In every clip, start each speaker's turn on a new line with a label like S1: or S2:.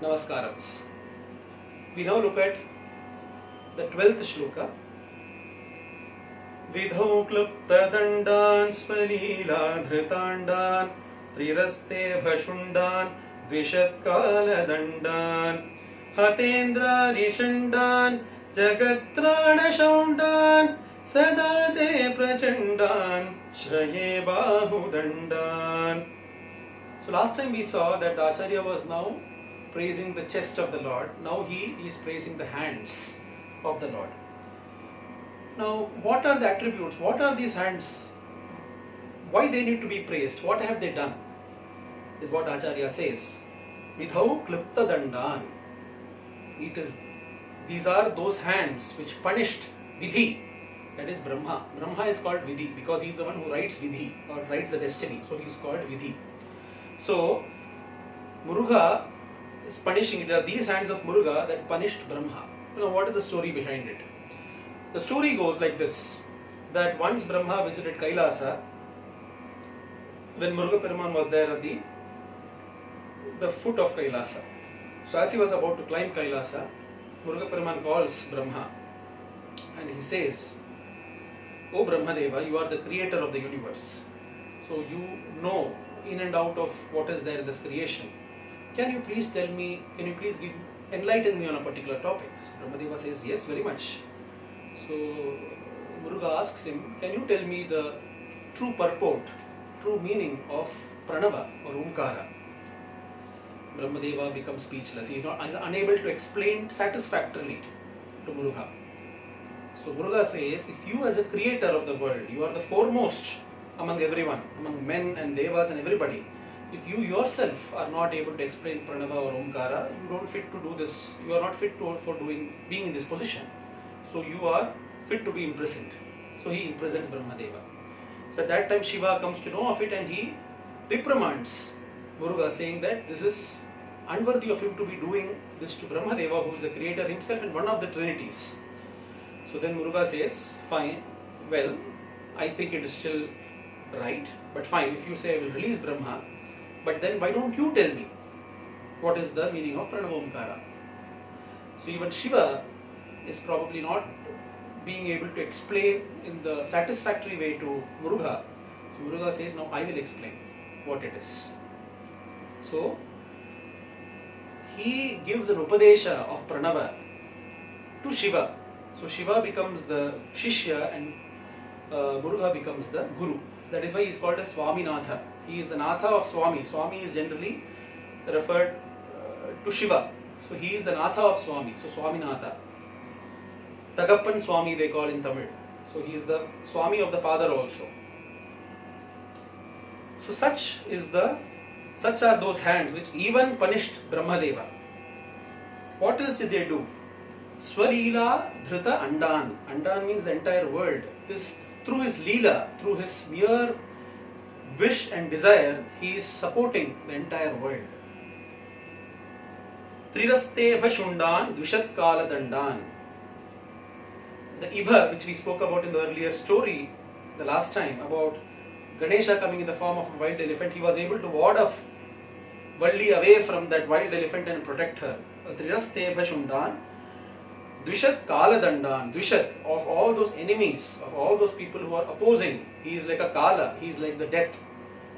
S1: Namaskarams. We now look at the 12th shloka. Vidhau klupta dandan swalila dhritandan triraste bhashundan dvishat kala dandan hatendra rishandan jagatrana shaundan sadate prachandan shraye bahu dandan. So last time we saw that the Acharya was now praising the chest of the Lord. Now he is praising the hands of the Lord. Now what are the attributes? What are these hands? Why they need to be praised? What have they done? Is what Acharya says. Vidhau klipta dandan. These are those hands which punished Vidhi. That is Brahma. Brahma is called Vidhi because he is the one who writes Vidhi or writes the destiny. So he is called Vidhi. So Muruga is punishing it. Are these hands of Muruga that punished Brahma. What is the story behind it? The story goes like this, that once Brahma visited Kailasa, when Muruga Peruman was there at the foot of Kailasa. So as he was about to climb Kailasa, Muruga Peruman calls Brahma and he says, "O Brahmadeva, you are the creator of the universe. So you know in and out of what is there in this creation. Can you please enlighten me on a particular topic?" So Brahmadeva says, "Yes, very much." So Muruga asks him, "Can you tell me the true purport, true meaning of Pranava or Omkara?" Brahmadeva becomes speechless. He is unable to explain satisfactorily to Muruga. So Muruga says, if you as a creator of the world, you are the foremost among everyone, among men and devas and everybody, if you yourself are not able to explain Pranava or Omkara, you don't fit to do this. You are not fit for being in this position. So you are fit to be imprisoned. So he imprisons Brahmadeva. So at that time Shiva comes to know of it and he reprimands Muruga, saying that this is unworthy of him to be doing this to Brahmadeva, who is the creator himself and one of the trinities. So then Muruga says, "Fine, well, I think it is still right, but fine, if you say I will release Brahma, but then why don't you tell me what is the meaning of Pranava Omkara?" So even Shiva is probably not being able to explain in the satisfactory way to Muruga. So Muruga says, "Now I will explain what it is." So he gives an Upadesha of Pranava to Shiva. So Shiva becomes the Shishya and Muruga becomes the Guru. That is why he is called as Swaminatha. He is the Natha of Swami. Swami is generally referred to Shiva. So he is the Natha of Swami. So Swaminatha. Tagappan Swami they call in Tamil. So he is the Swami of the Father also. So such are those hands which even punished Brahmadeva. What else did they do? Swalila Dhrita Andan. Andan means the entire world. This through his Leela, through his mere wish and desire, he is supporting the entire world. Triraste Bhashundan Dvishat Kala Dandan. The Ibha, which we spoke about in the earlier story, the last time, about Ganesha coming in the form of a wild elephant, he was able to ward off Valli away from that wild elephant and protect her. Triraste Bhashundan Dvishat Kala Dandan. Dvishat, of all those enemies, of all those people who are opposing, he is like a Kala, he is like the death.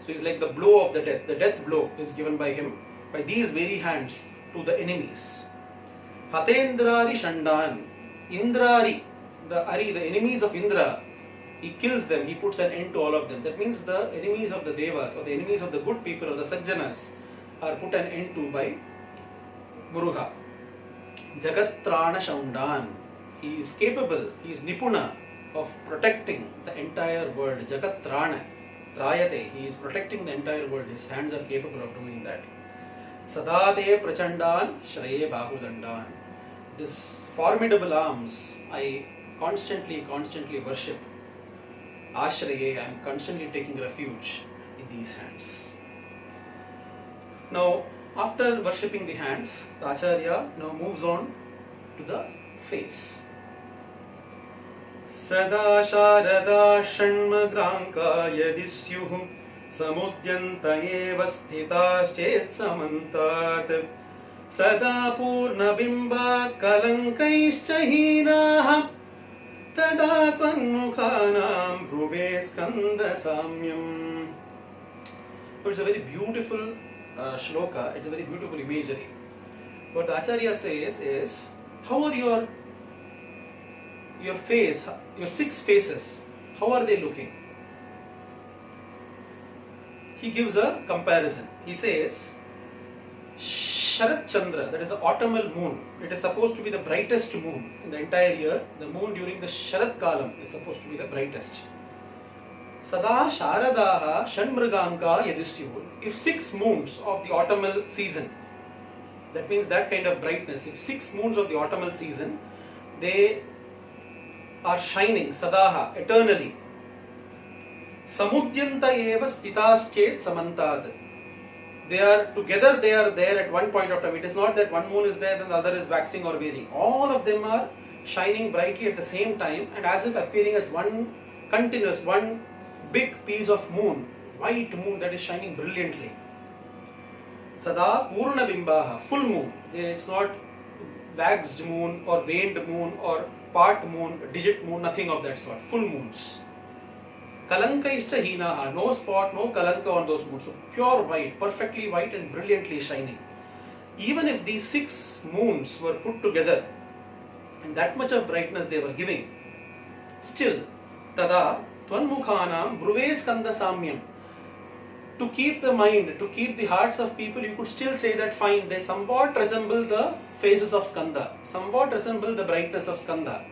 S1: So he is like the blow of the death. The death blow is given by him, by these very hands, to the enemies. Hatendrari Shandan. Indrari, the enemies of Indra, he kills them, he puts an end to all of them. That means the enemies of the Devas or the enemies of the good people or the Sajjanas are put an end to by Muruga. Jagatrana Shaundan. He is capable, he is Nipuna of protecting the entire world. Jagatrana. Trayate. He is protecting the entire world. His hands are capable of doing that. Sadate Prachandan Shraye Bahudandan. This formidable arms I constantly worship. Ashraye, I am constantly taking refuge in these hands. Now, after worshipping the hands, the Acharya now moves on to the face. Sada Sharada Shanmagranka Yadisyuh Samudyanta eva sthitaschet samantat Sada purna bimba kalankaishcha hinaha tada tvanmukhanam bhuve skanda samyam. It's a very beautiful shloka, it's a very beautiful imagery. What the Acharya says is, how are your face, your 6 faces, how are they looking? He gives a comparison. He says, Sharat Chandra, that is the autumnal moon, it is supposed to be the brightest moon in the entire year. The moon during the Sharat Kalam is supposed to be the brightest. Sada Sharadaha Shanmriganka Yadisyuhu. If 6 moons of the autumnal season, that means that kind of brightness, if 6 moons of the autumnal season, they are shining Sadaha, eternally. Samudyanta eva stitaschet samantad. They are together, they are there at one point of time. It is not that one moon is there and the other is waxing or waning. All of them are shining brightly at the same time and as if appearing as one continuous, one big piece of moon, white moon that is shining brilliantly. Sada Purna Bimbaha, full moon. It's not waxed moon or waned moon or part moon, digit moon, nothing of that sort. Full moons. Kalanka ishta hinaha, no spot, no kalanka on those moons. So pure white, perfectly white and brilliantly shining. Even if these 6 moons were put together and that much of brightness they were giving, still, tada tvanmukhanam bruve skanda samyam. To keep the mind, to keep the hearts of people, you could still say that fine, they somewhat resemble the faces of Skanda, somewhat resemble the brightness of Skanda.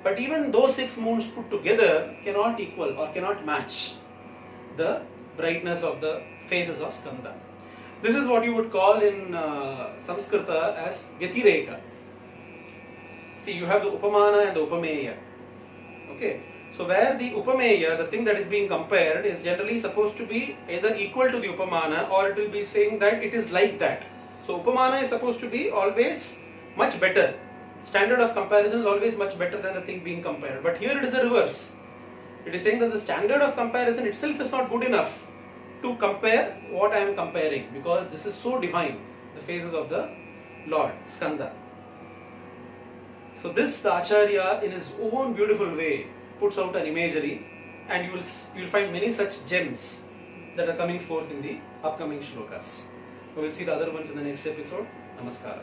S1: But even those 6 moons put together cannot equal or cannot match the brightness of the faces of Skanda. This is what you would call in Samskrita as Vyatireka. See, you have the Upamana and the Upameya. Okay. So where the Upameya, the thing that is being compared, is generally supposed to be either equal to the Upamana or it will be saying that it is like that. So Upamana is supposed to be always much better. Standard of comparison is always much better than the thing being compared. But here it is the reverse. It is saying that the standard of comparison itself is not good enough to compare what I am comparing, because this is so divine, the faces of the Lord, Skanda. So this, the Acharya in his own beautiful way puts out an imagery, and you will find many such gems that are coming forth in the upcoming shlokas. We will see the other ones in the next episode. Namaskara.